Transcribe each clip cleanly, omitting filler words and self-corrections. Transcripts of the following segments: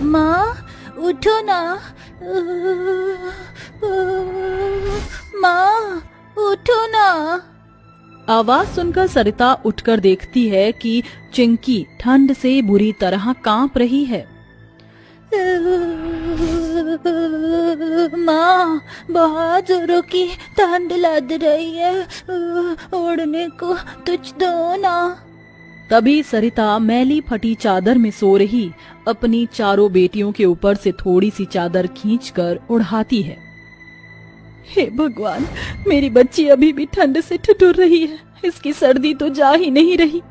माँ उठो ना। माँ उठो ना। आवाज सुनकर सरिता उठकर देखती है कि चिंकी ठंड से बुरी तरह कांप रही है। माँ बहुत जोरों की ठंड लग रही है, ओढ़ने को कुछ दो ना। तभी सरिता मैली फटी चादर में सो रही अपनी चारों बेटियों के ऊपर से थोड़ी सी चादर खींचकर उड़ाती है। हे भगवान, मेरी बच्ची अभी भी ठंड से ठिठुर रही है, इसकी सर्दी तो जा ही नहीं रही।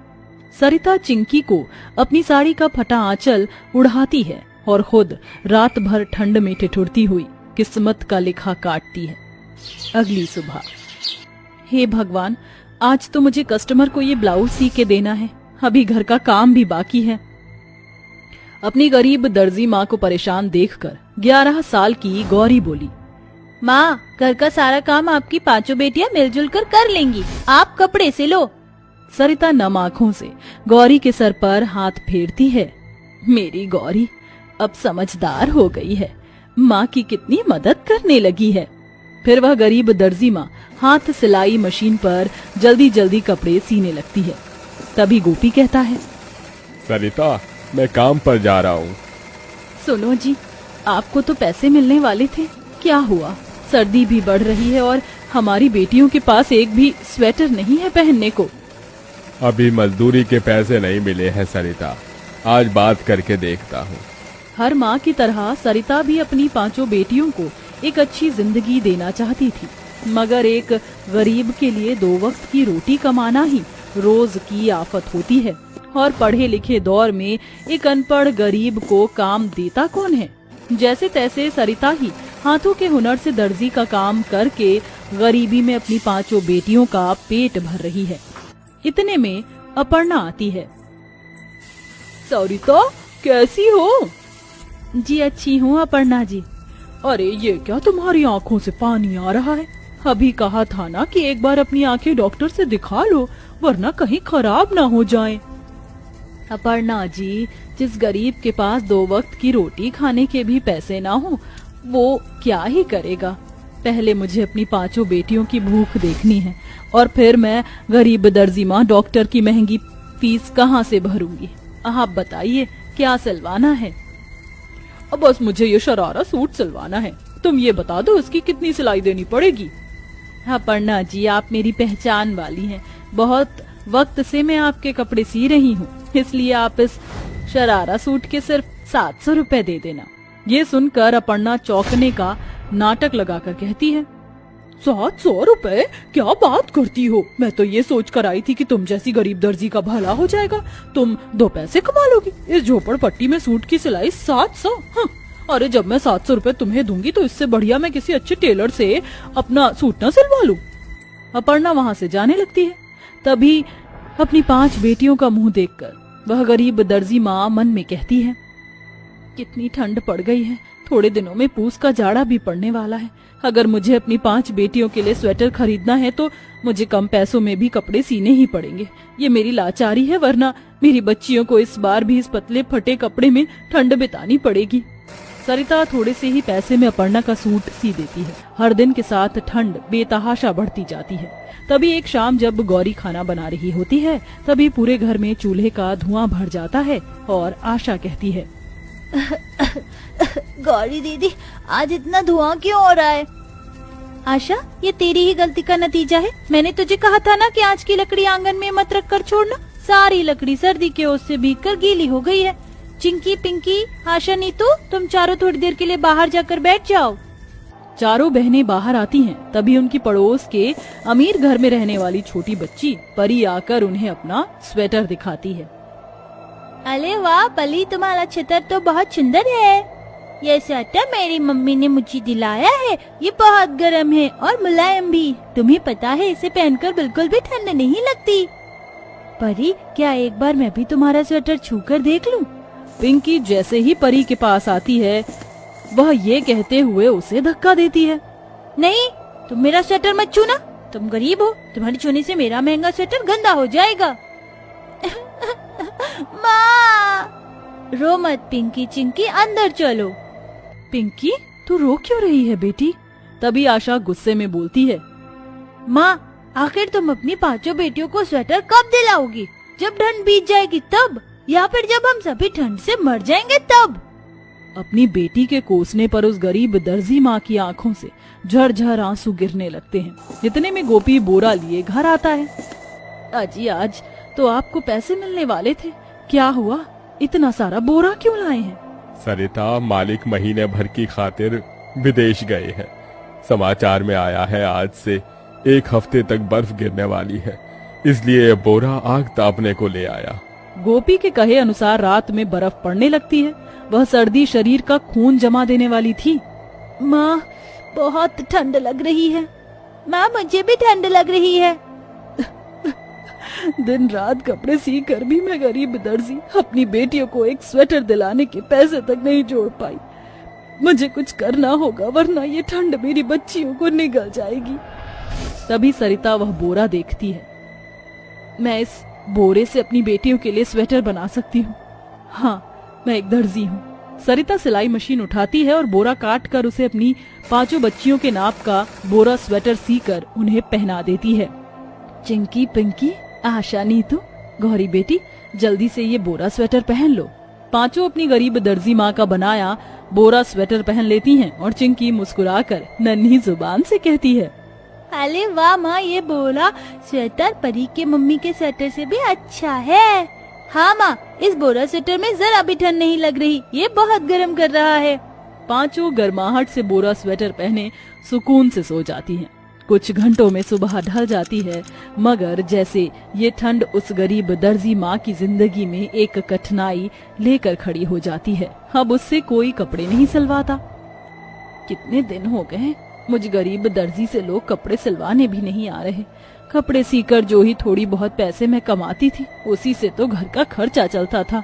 सरिता चिंकी को अपनी साड़ी का फटा आंचल उड़ाती है और खुद रात भर ठंड में ठिठुरती हुई किस्मत का लिखा काटती है। अगली सुबह, हे भगवान, आज तो मुझे कस्टमर को ये ब्लाउज सी के देना है, अभी घर का काम भी बाकी है। अपनी गरीब दर्जी माँ को परेशान देखकर 11 साल की गौरी बोली, माँ घर का सारा काम आपकी पांचों बेटियां मिलजुल कर लेंगी, आप कपड़े सिलो। सरिता नम आंखों से गौरी के सर पर हाथ फेरती है। मेरी गौरी अब समझदार हो गई है, माँ की कितनी मदद करने लगी है। फिर वह गरीब दर्जी माँ हाथ सिलाई मशीन पर जल्दी जल्दी कपड़े सीने लगती है। तभी गोपी कहता है, सरिता मैं काम पर जा रहा हूँ। सुनो जी, आपको तो पैसे मिलने वाले थे, क्या हुआ? सर्दी भी बढ़ रही है और हमारी बेटियों के पास एक भी स्वेटर नहीं है पहनने को। अभी मजदूरी के पैसे नहीं मिले हैं सरिता, आज बात करके देखता हूँ। हर माँ की तरह सरिता भी अपनी पांचों बेटियों को एक अच्छी जिंदगी देना चाहती थी, मगर एक गरीब के लिए 2 वक्त की रोटी कमाना ही रोज की आफत होती है। और पढ़े लिखे दौर में एक अनपढ़ गरीब को काम देता कौन है? जैसे तैसे सरिता ही हाथों के हुनर से दर्जी का काम करके गरीबी में अपनी पांचों बेटियों का पेट भर रही है। इतने में अपर्णा आती है। सरिता कैसी हो? जी अच्छी हूँ अपर्णा जी। अरे ये क्या तुम्हारी आंखों से पानी आ रहा है? अभी कहा था ना कि एक बार अपनी आंखें डॉक्टर से दिखा लो, वरना कहीं खराब ना हो जाएं। अपर्णा जी, जिस गरीब के पास 2 वक्त की रोटी खाने के भी पैसे ना हो, वो क्या ही करेगा? पहले मुझे अपनी पांचों बेटियों की भूख देखनी है और फिर मैं गरीब दर्जी माँ डॉक्टर की महंगी फीस कहाँ से भरूंगी? आप बताइए क्या सिलवाना है? अब बस मुझे ये शरारा सूट सिलवाना है, तुम ये बता दो इसकी कितनी सिलाई देनी पड़ेगी? अपर्णा जी, आप मेरी पहचान वाली हैं, बहुत वक्त से मैं आपके कपड़े सी रही हूँ, इसलिए आप इस शरारा सूट के सिर्फ 700 रुपए दे देना। ये सुनकर अपर्णा चौंकने का नाटक लगाकर कहती है, 700 रुपए? क्या बात करती हो? मैं तो ये सोच कर आई थी कि तुम जैसी गरीब दर्जी का भला हो जाएगा, तुम 2 पैसे कमा लोगी। इस झोपड़पट्टी में सूट की सिलाई 700? अरे जब मैं 700 रुपए तुम्हें दूंगी तो इससे बढ़िया मैं किसी अच्छे टेलर से अपना सूट न सिलवा लूं। अपर्णा वहाँ से जाने लगती है। तभी अपनी 5 बेटियों का मुंह देखकर वह गरीब दर्जी माँ मन में कहती है, कितनी ठंड पड़ गई है, थोड़े दिनों में पूस का जाड़ा भी पड़ने वाला है। अगर मुझे अपनी 5 बेटियों के लिए स्वेटर खरीदना है तो मुझे कम पैसों में भी कपड़े सीने ही पड़ेंगे। ये मेरी लाचारी है, वरना मेरी बच्चियों को इस बार भी इस पतले फटे कपड़े में ठंड बितानी पड़ेगी। सरिता थोड़े से ही पैसे में अपर्णा का सूट सी देती है। हर दिन के साथ ठंड बेतहाशा बढ़ती जाती है। तभी एक शाम जब गौरी खाना बना रही होती है, तभी पूरे घर में चूल्हे का धुआं भर जाता है और आशा कहती है, गौरी दीदी, आज इतना धुआं क्यों हो रहा है? आशा, ये तेरी ही गलती का नतीजा है। मैंने तुझे कहा था ना कि आज की लकड़ी आंगन में मत रख कर छोड़ना। सारी लकड़ी सर्दी के ओस से भीगकर गीली हो गई है। चिंकी, पिंकी, आशा, नीतू, तुम चारों थोड़ी देर के लिए बाहर जाकर बैठ जाओ। चारों बहनें बाहर आती हैं। तभी उनकी पड़ोस के अमीर घर में रहने वाली छोटी बच्ची परी आकर उन्हें अपना स्वेटर दिखाती है। अरे वाह पली, तुम्हारा छतर तो बहुत सुंदर है। ये स्वेटर मेरी मम्मी ने मुझे दिलाया है। ये बहुत गर्म है और मुलायम भी। तुम्हें पता है इसे पहनकर बिल्कुल भी ठंड नहीं लगती। परी, क्या एक बार मैं भी तुम्हारा स्वेटर छूकर देख लूं? पिंकी जैसे ही परी के पास आती है, वह ये कहते हुए उसे धक्का देती है। नहीं, तुम मेरा स्वेटर मत छूना। तुम गरीब हो, तुम्हारी छूने से मेरा महंगा स्वेटर गंदा हो जाएगा। माँ! रो मत पिंकी चिंकी, अंदर चलो। पिंकी, तू रो क्यों रही है बेटी? तभी आशा गुस्से में बोलती है, माँ, आखिर तुम अपनी पांचों बेटियों को स्वेटर कब दिलाओगी? जब ठंड बीत जाएगी तब, या फिर जब हम सभी ठंड से मर जाएंगे तब? अपनी बेटी के कोसने पर उस गरीब दर्जी माँ की आंखों से झरझर आंसू गिरने लगते हैं। इतने में गोपी बोरा लिए घर आता है। अजी, आज तो आपको पैसे मिलने वाले थे, क्या हुआ? इतना सारा बोरा क्यों लाए हैं? सरिता, मालिक महीने भर की खातिर विदेश गए हैं। समाचार में आया है आज से 1 हफ्ते तक बर्फ गिरने वाली है, इसलिए ये बोरा आग तापने को ले आया। गोपी के कहे अनुसार रात में बर्फ पड़ने लगती है। वह सर्दी शरीर का खून जमा देने वाली थी। माँ, बहुत ठंड लग रही है। माँ, मुझे भी ठंड लग रही है। दिन रात कपड़े सी कर भी मैं गरीब दर्जी अपनी बेटियों को एक स्वेटर दिलाने के पैसे तक नहीं जोड़ पाई। मुझे कुछ करना होगा, वरना ये ठंड मेरी बच्चियों को निगल जाएगी। तभी सरिता वह बोरा देखती है। मैं इस बोरे से अपनी बेटियों के लिए स्वेटर बना सकती हूँ। हाँ, मैं एक दर्जी हूँ। सरिता सिलाई मशीन उठाती है और बोरा काट कर उसे अपनी 5 बच्चियों के नाप का बोरा स्वेटर सीकर उन्हें पहना देती है। चिंकी, पिंकी, आशा, नीतू, गौरी बेटी, जल्दी से ये बोरा स्वेटर पहन लो। 5 अपनी गरीब दर्जी माँ का बनाया बोरा स्वेटर पहन लेती हैं और चिंकी मुस्कुराकर नन्ही जुबान से कहती है, अरे वाह माँ, ये बोरा स्वेटर परी के मम्मी के स्वेटर से भी अच्छा है। हाँ माँ, इस बोरा स्वेटर में जरा भी ठंड नहीं लग रही, ये बहुत गर्म कर रहा है। 5 गर्माहट से बोरा स्वेटर पहने सुकून से सो जाती हैं। कुछ घंटों में सुबह ढल जाती है, मगर जैसे ये ठंड उस गरीब दर्जी माँ की जिंदगी में एक कठिनाई लेकर खड़ी हो जाती है। अब उससे कोई कपड़े नहीं सिलवाता। कितने दिन हो गए मुझ गरीब दर्जी से लोग कपड़े सिलवाने भी नहीं आ रहे। कपड़े सीकर जो ही थोड़ी बहुत पैसे मैं कमाती थी, उसी से तो घर का खर्चा चलता था।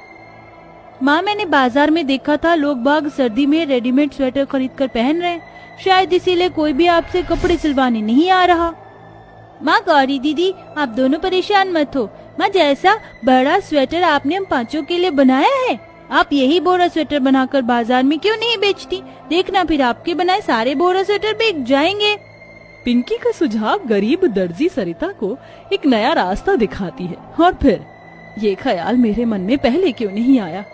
माँ, मैंने बाजार में देखा था लोग बाग सर्दी में रेडीमेड स्वेटर खरीद कर पहन रहे हैं, शायद इसीलिए कोई भी आपसे कपड़े सिलवाने नहीं आ रहा। माँ, गौरी दीदी, आप दोनों परेशान मत हो। माँ, जैसा बड़ा स्वेटर आपने हम 5 के लिए बनाया है, आप यही बोरा स्वेटर बनाकर बाजार में क्यों नहीं बेचती? देखना, फिर आपके बनाए सारे बोरा स्वेटर बिक जाएंगे। पिंकी का सुझाव गरीब दर्जी सरिता को एक नया रास्ता दिखाती है। और फिर ये ख्याल मेरे मन में पहले क्यों नहीं आया?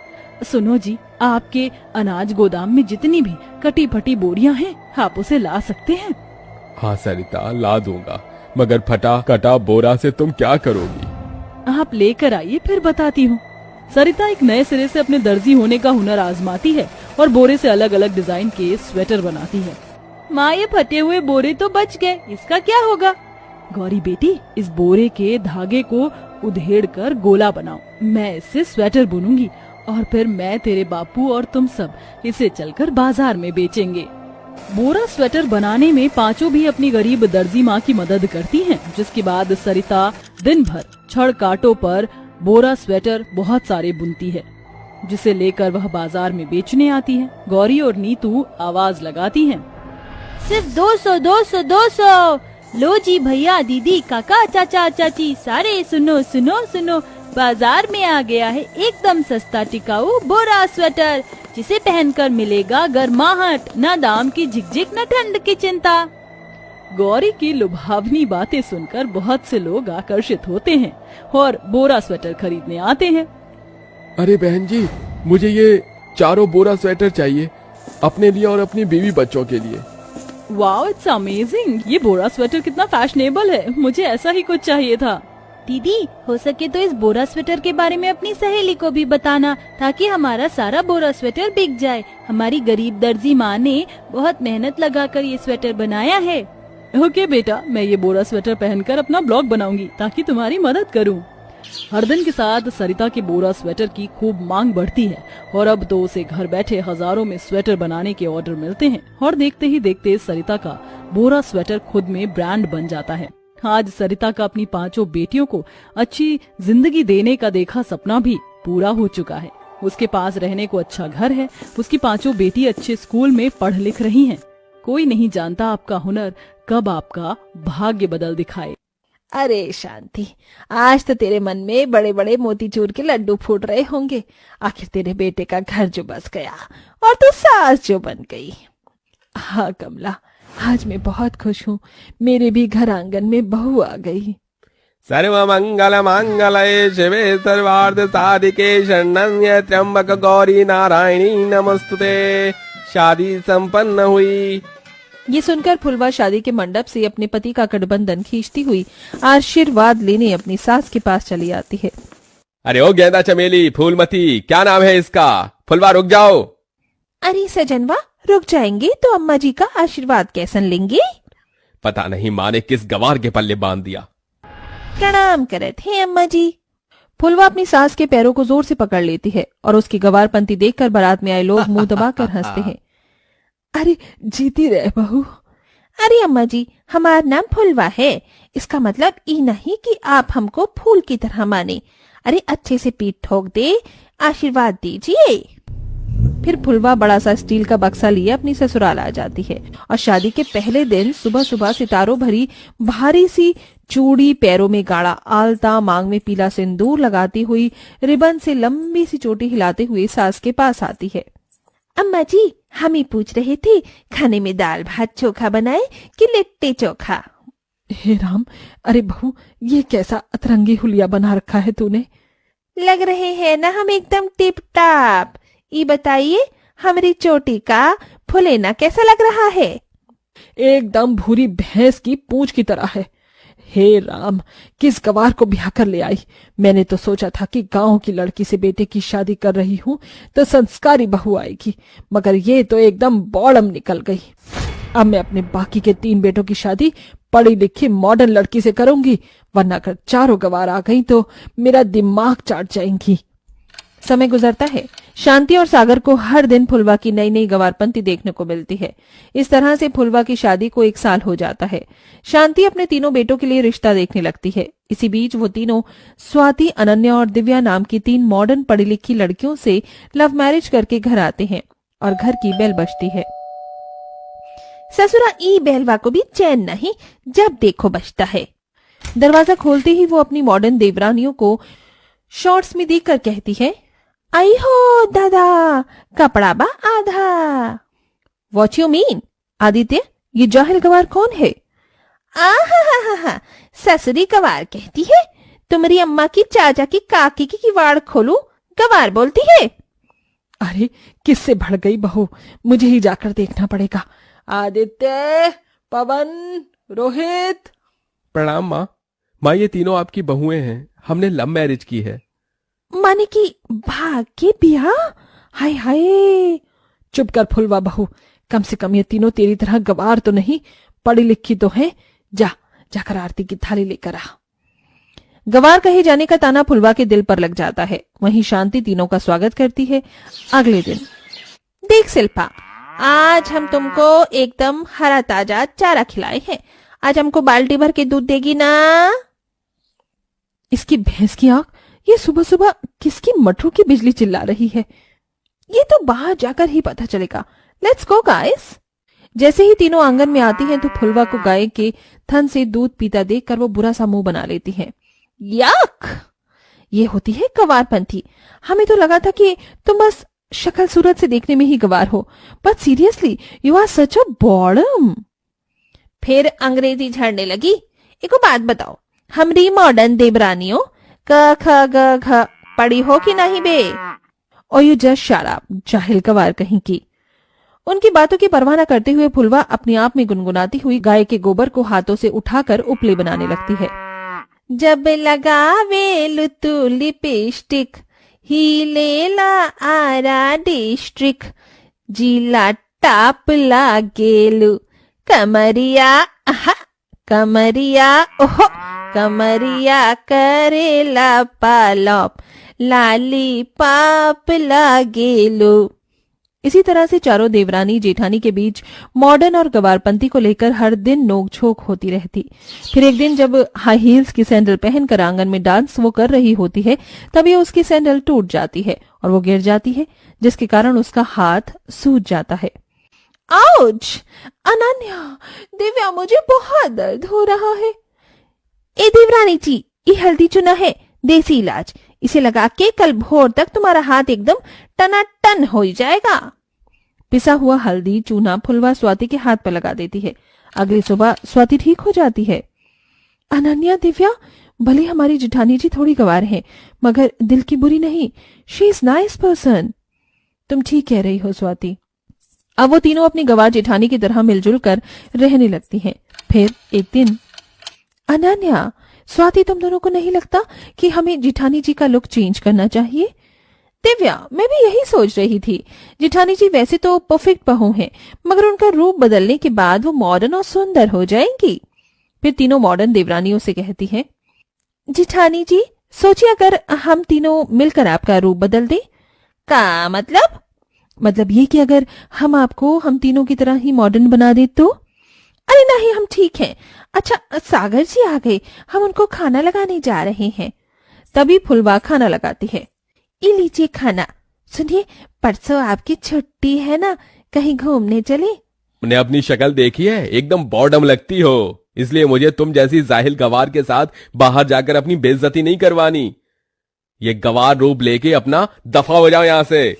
सुनो जी, आपके अनाज गोदाम में जितनी भी कटी फटी बोरियां हैं, आप उसे ला सकते हैं? हाँ सरिता, ला दूंगा, मगर फटा कटा बोरा से तुम क्या करोगी? आप लेकर आइए, फिर बताती हूँ। सरिता एक नए सिरे से अपने दर्जी होने का हुनर आजमाती है और बोरे से अलग अलग डिजाइन के स्वेटर बनाती है। माँ, ये फटे हुए बोरे तो बच गए, इसका क्या होगा? गौरी बेटी, इस बोरे के धागे को उधेड़ कर गोला बनाओ। मैं इससे स्वेटर बुनूंगी और फिर मैं, तेरे बापू और तुम सब इसे चलकर बाजार में बेचेंगे। बोरा स्वेटर बनाने में 5 भी अपनी गरीब दर्जी माँ की मदद करती हैं, जिसके बाद सरिता दिन भर छड़ कांटों पर बोरा स्वेटर बहुत सारे बुनती है, जिसे लेकर वह बाजार में बेचने आती है। गौरी और नीतू आवाज लगाती हैं, सिर्फ 200, 200, 200। लो जी भैया, दीदी, काका, चाचा, चाची, सारे सुनो सुनो सुनो, बाजार में आ गया है एकदम सस्ता टिकाऊ बोरा स्वेटर, जिसे पहनकर मिलेगा गर्माहट, न दाम की झिकझिक न ठंड की चिंता। गौरी की लुभावनी बातें सुनकर बहुत से लोग आकर्षित होते हैं और बोरा स्वेटर खरीदने आते हैं। अरे बहन जी, मुझे ये 4 बोरा स्वेटर चाहिए, अपने लिए और अपनी बीवी बच्चों के लिए। Wow, it's amazing! ये बोरा स्वेटर कितना फैशनेबल है, मुझे ऐसा ही कुछ चाहिए था। दीदी, हो सके तो इस बोरा स्वेटर के बारे में अपनी सहेली को भी बताना, ताकि हमारा सारा बोरा स्वेटर बिक जाए। हमारी गरीब दर्जी माँ ने बहुत मेहनत लगाकर ये स्वेटर बनाया है। ओके बेटा, मैं ये बोरा स्वेटर पहनकर अपना ब्लॉग बनाऊंगी ताकि तुम्हारी मदद करूं। हर दिन के साथ सरिता के बोरा स्वेटर की खूब मांग बढ़ती है और अब तो उसे घर बैठे हजारों में स्वेटर बनाने के ऑर्डर मिलते हैं और देखते ही देखते सरिता का बोरा स्वेटर खुद में ब्रांड बन जाता है। आज सरिता का अपनी 5 बेटियों को अच्छी जिंदगी देने का देखा सपना भी पूरा हो चुका है। उसके पास रहने को अच्छा घर है, उसकी 5 बेटी अच्छे स्कूल में पढ़ लिख रही हैं। कोई नहीं जानता आपका हुनर कब आपका भाग्य बदल दिखाए। अरे शांति, आज तो तेरे मन में बड़े बड़े मोतीचूर के लड्डू फूट रहे होंगे। आखिर तेरे बेटे का घर जो बस गया और तू सास जो बन गई। हाँ कमला, आज मैं बहुत खुश हूँ। मेरे भी घर आंगन में बहू आ गई। सर्व मंगल मांगल्ये शिवे सर्वार्थ साधिके शरण्ये त्र्यंबक गौरी नारायणी नमस्तुते। शादी संपन्न हुई। ये सुनकर फुलवा शादी के मंडप से अपने पति का गठबंधन खींचती हुई आशीर्वाद लेने अपनी सास के पास चली आती है। अरे ओ गेंदा चमेली फूलमती, क्या नाम है इसका? फुलवा रुक जाओ। अरे सजनवा, रुक जाएंगे तो अम्मा जी का आशीर्वाद कैसन लेंगे? पता नहीं माँ ने किस गंवार के पल्ले बांध दिया। प्रणाम करत है अम्मा जी। फुलवा अपनी सास के पैरों को जोर से पकड़ लेती है और उसकी गवारपंती देखकर बारात में आए लोग मुंह दबाकर हंसते हैं। अरे जीती रहे बहू। अरे अम्मा जी, हमारा नाम फुलवा है, इसका मतलब ये नहीं कि आप हमको फूल की तरह माने। अरे अच्छे से पीठ ठोक दे, आशीर्वाद दीजिए। फिर फुलवा बड़ा सा स्टील का बक्सा लिए अपनी ससुराल आ जाती है और शादी के पहले दिन सुबह सुबह सितारों भरी भारी सी चूड़ी, पैरों में गाढ़ा आलता, मांग में पीला सिंदूर लगाती हुई रिबन से लंबी सी चोटी हिलाते हुए सास के पास आती है। अम्मा जी, हम ही पूछ रहे थे खाने में दाल भात चोखा बनाए कि लिट्टी चोखा? हे राम, अरे बहू, ये कैसा अतरंगी हुलिया बना रखा है तूने? लग रहे हैं ना हम एकदम टिप टाप। ये बताइए, हमारी चोटी का फुलेना कैसा लग रहा है? एकदम भूरी भैंस की पूंछ की तरह है। हे राम, किस गवार को ब्याह कर ले आई। मैंने तो सोचा था कि गांव की लड़की से बेटे की शादी कर रही हूँ तो संस्कारी बहू आएगी, मगर ये तो एकदम बौड़म निकल गई। अब मैं अपने बाकी के 3 बेटों की शादी पढ़ी लिखी मॉडर्न लड़की से करूंगी, वरना अगर चारों गवार आ गई तो मेरा दिमाग चाट जाएंगी। समय गुजरता है। शांति और सागर को हर दिन फुलवा की नई नई गवारपंती देखने को मिलती है। इस तरह से फुलवा की शादी को 1 साल हो जाता है। शांति अपने तीनों बेटों के लिए रिश्ता देखने लगती है। इसी बीच वो तीनों स्वाति, अनन्या और दिव्या नाम की 3 मॉडर्न पढ़ी लिखी लड़कियों से लव मैरिज करके घर आते हैं और घर की बेल बजती है। ससुरा ई बेलवा को भी चैन नहीं, जब देखो बजता है। दरवाजा खोलते ही वो अपनी मॉडर्न देवरानियों को शॉर्ट्स में देखकर कहती है, आई हो दादा, कपड़ा बा आधा। What you mean? आदित्य, ये जाहिल गवार कौन है? आहा, ससुरी गवार कहती है। तुम्हारी अम्मा की चाचा की काकी की किवाड़ खोलू, गवार बोलती है। अरे किससे भड़ गई बहू, मुझे ही जाकर देखना पड़ेगा। आदित्य, पवन, रोहित। प्रणाम माँ। माँ, ये तीनों आपकी बहुएं हैं, हमने लव मैरिज की है। माने की भाग्य बिया? हाय हाय। चुप कर फुलवा बहू, कम से कम ये तीनों तेरी तरह गवार तो नहीं, पढ़ी लिखी तो है। जाकर आरती की थाली लेकर आ। गवार कहे जाने का ताना फुलवा के दिल पर लग जाता है। वहीं शांति तीनों का स्वागत करती है। अगले दिन, देख शिल्पा, आज हम तुमको एकदम हरा ताजा चारा खिलाए हैं। आज हमको बाल्टी भर के दूध देगी ना? इसकी भैंस की आंख, ये सुबह सुबह किसकी मटरू की बिजली चिल्ला रही है? ये तो बाहर जाकर ही पता चलेगा। Let's go guys. जैसे ही तीनों आंगन में आती हैं तो फुलवा को गाय के थन से दूध पीता देखकर वो बुरा सा मुंह बना लेती है। यक! ये होती है गवारपंथी। हमें तो लगा था कि तुम बस शक्ल सूरत से देखने में ही गवार हो, but seriously you are such a boredom. फिर अंग्रेजी झड़ने लगी। एक बात बताओ, हमरी मॉडर्न देवरानियों क ख ग घ पढ़ी हो कि नहीं बे? और यू जस्ट शट अप, जाहिल गवार कहीं की। उनकी बातों की परवाह न करते हुए फुलवा अपने आप में गुनगुनाती हुई गाय के गोबर को हाथों से उठाकर उपले बनाने लगती है। जब लगावे लुतु लिपस्टिक, हीलेला आरा डिस्ट्रिक्ट, जिला टाप लागेलु, कमरिया आहा, कमरिया ओहो, कमरिया करेला पालप, लाली पाप लागेलु। इसी तरह से चारों देवरानी जेठानी के बीच मॉडर्न और गवारपंथी को लेकर हर दिन नोकझोंक होती रहती। फिर एक दिन जब हाई हील्स की सैंडल पहनकर आंगन में डांस वो कर रही होती है, तभी उसकी सैंडल टूट जाती है और वो गिर जाती है, जिसके कारण उसका हाथ सूज जाता है। आउच! अनन्या, दिव्या, मुझे बहुत दर्द हो रहा है। ए देवरानी जी, ये हल्दी चूना है, देसी इलाज। इसे लगा के कल भोर तक तुम्हारा हाथ एकदम टनाटन हो जाएगा। पिसा हुआ हल्दी चूना फुलवा स्वाति के हाथ पर लगा देती है। अगली सुबह स्वाति ठीक हो जाती है। अनन्या, दिव्या, भले हमारी जेठानी जी थोड़ी गंवार हैं, मगर दिल की बुरी नहीं। She is nice person. तुम ठीक कह रही हो स्वाति। अब वो तीनों अपनी गंवार जेठानी की तरह मिलजुल कर रहने लगती हैं। फिर एक दिन, अनन्या, स्वाति, तुम दोनों को नहीं लगता कि हमें जेठानी जी का लुक चेंज करना चाहिए? दिव्या, मैं भी यही सोच रही थी। जेठानी जी वैसे तो परफेक्ट बहू हैं, मगर उनका रूप बदलने के बाद वो मॉडर्न और सुंदर हो जाएंगी। फिर तीनों मॉडर्न देवरानियों से कहती हैं, जेठानी जी, सोचिए अगर हम तीनों मिलकर आपका रूप बदल दें। का मतलब? मतलब ये कि अगर हम आपको हम तीनों की तरह ही मॉडर्न बना दे तो? अरे नहीं, हम ठीक हैं। अच्छा, सागर जी आ गए, हम उनको खाना लगाने जा रहे हैं। तभी फुलवा खाना लगाती है। ये लीजिए खाना। सुनिए, परसों आपकी छुट्टी है ना, कहीं घूमने चले? ने अपनी शक्ल देखी है, एकदम बॉर्डम लगती हो, इसलिए मुझे तुम जैसी जाहिल गवार के साथ बाहर जाकर अपनी बेइज्जती नहीं करवानी। ये गवार रूप लेके अपना दफा हो जाओ यहाँ से।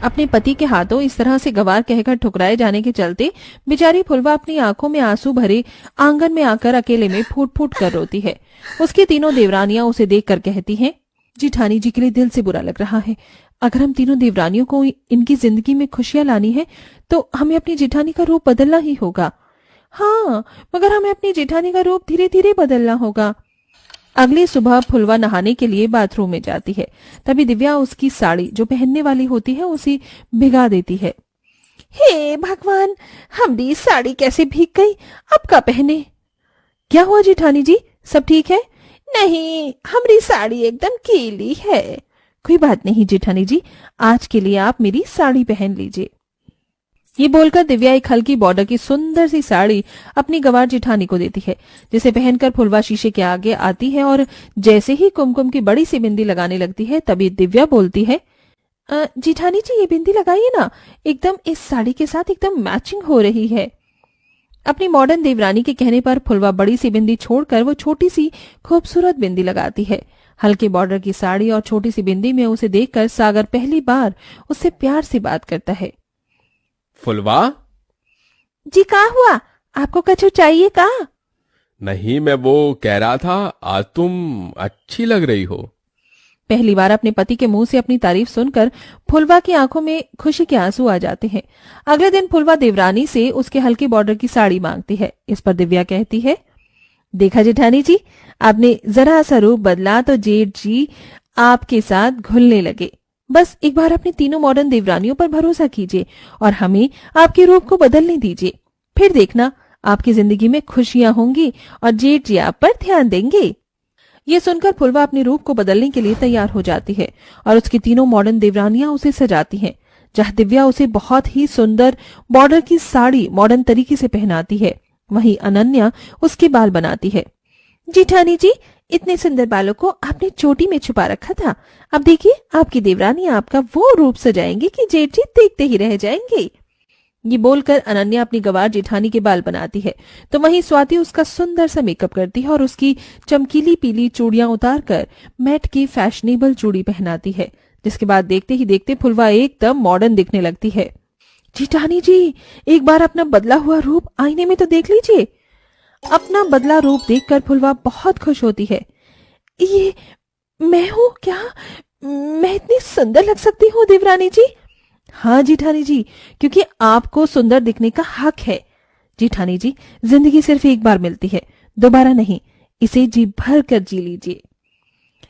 अपने पति के हाथों इस तरह से गवार कहकर ठुकराए जाने के चलते बेचारी फुलवा अपनी आंखों में आंसू भरे आंगन में आकर अकेले में फूट फूट कर रोती है। उसकी तीनों देवरानियां उसे देखकर कहती हैं, जेठानी जी के लिए दिल से बुरा लग रहा है। अगर हम तीनों देवरानियों को इनकी जिंदगी में खुशियां लानी है तो हमें अपनी जेठानी का रूप बदलना ही होगा। हाँ, मगर हमें अपनी जेठानी का रूप धीरे धीरे बदलना होगा। अगली सुबह फुलवा नहाने के लिए बाथरूम में जाती है। तभी दिव्या उसकी साड़ी जो पहनने वाली होती है उसे भिगा देती है। हे भगवान, हमारी साड़ी कैसे भीग गई, अब क्या पहने? क्या हुआ जेठानी जी, सब ठीक है? नहीं, हमारी साड़ी एकदम गीली है। कोई बात नहीं जेठानी जी, आज के लिए आप मेरी साड़ी पहन लीजिए। ये बोलकर दिव्या एक हल्की बॉर्डर की सुंदर सी साड़ी अपनी गवार जेठानी को देती है, जिसे पहनकर फुलवा शीशे के आगे आती है और जैसे ही कुमकुम की बड़ी सी बिंदी लगाने लगती है तभी दिव्या बोलती है, जेठानी जी, ये बिंदी लगाइए ना, एकदम इस साड़ी के साथ एकदम मैचिंग हो रही है। अपनी मॉडर्न देवरानी के कहने पर फुलवा बड़ी सी बिंदी छोड़कर वो छोटी सी खूबसूरत बिंदी लगाती है। हल्के बॉर्डर की साड़ी और छोटी सी बिंदी में उसे देखकर सागर पहली बार उससे प्यार से बात करता है। फुलवा जी, क्या हुआ? आपको कछु चाहिए का? नहीं, मैं वो कह रहा था, आज तुम अच्छी लग रही हो। पहली बार अपने पति के मुंह से अपनी तारीफ सुनकर फुलवा की आंखों में खुशी के आंसू आ जाते हैं। अगले दिन फुलवा देवरानी से उसके हल्के बॉर्डर की साड़ी मांगती है। इस पर दिव्या कहती है, देखा जेठानी जी, आपने जरा सा रूप बदला तो जेठ जी आपके साथ घुलने लगे। बस एक बार अपने तीनों मॉडर्न देवरानियों पर भरोसा कीजिए और हमें आपके रूप को बदलने दीजिए। फिर देखना, आपकी जिंदगी में खुशियां होंगी और जेठ जी आप पर ध्यान देंगे। ये सुनकर फुलवा अपने रूप को बदलने के लिए तैयार हो जाती है और उसकी तीनों मॉडर्न देवरानियां उसे सजाती हैं। जहां दिव्या उसे बहुत ही सुंदर बॉर्डर की साड़ी मॉडर्न तरीके से पहनाती है, वहीं अनन्या उसके बाल बनाती है। जेठानी जी, इतने सुंदर बालों को आपने चोटी में छुपा रखा था। अब देखिए, आपकी देवरानी आपका वो रूप सजाएंगी कि जेठ जी देखते ही रह जाएंगे। ये बोलकर अनन्या अपनी गवार जेठानी के बाल बनाती है, तो वहीं स्वाति उसका सुंदर सा मेकअप करती है और उसकी चमकीली पीली चूड़ियां उतारकर मैट की फैशनेबल चूड़ी पहनाती है, जिसके बाद देखते ही देखते फुलवा एकदम मॉडर्न दिखने लगती है। जेठानी जी, एक बार अपना बदला हुआ रूप आईने में तो देख लीजिए। अपना बदला रूप देखकर फुलवा बहुत खुश होती है। ये मैं हूँ क्या? मैं इतनी सुंदर लग सकती हूँ देवरानी जी? हाँ जेठानी जी, क्योंकि आपको सुंदर दिखने का हक है। जेठानी जी, जिंदगी सिर्फ एक बार मिलती है, दोबारा नहीं, इसे जी भर कर जी लीजिए।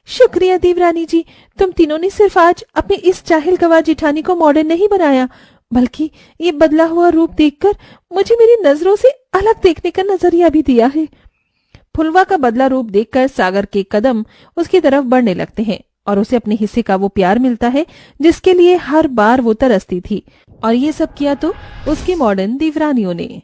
शुक्रिया देवरानी जी, तुम तीनों ने सिर्फ आज अपने इस जाहिल गवार जेठानी को मॉडर्न नहीं बनाया, बल्कि ये बदला हुआ रूप देखकर मुझे मेरी नजरों से अलग देखने का नजरिया भी दिया है। फुलवा का बदला रूप देखकर सागर के कदम उसकी तरफ बढ़ने लगते हैं और उसे अपने हिस्से का वो प्यार मिलता है जिसके लिए हर बार वो तरसती थी। और ये सब किया तो उसकी मॉडर्न देवरानियों ने।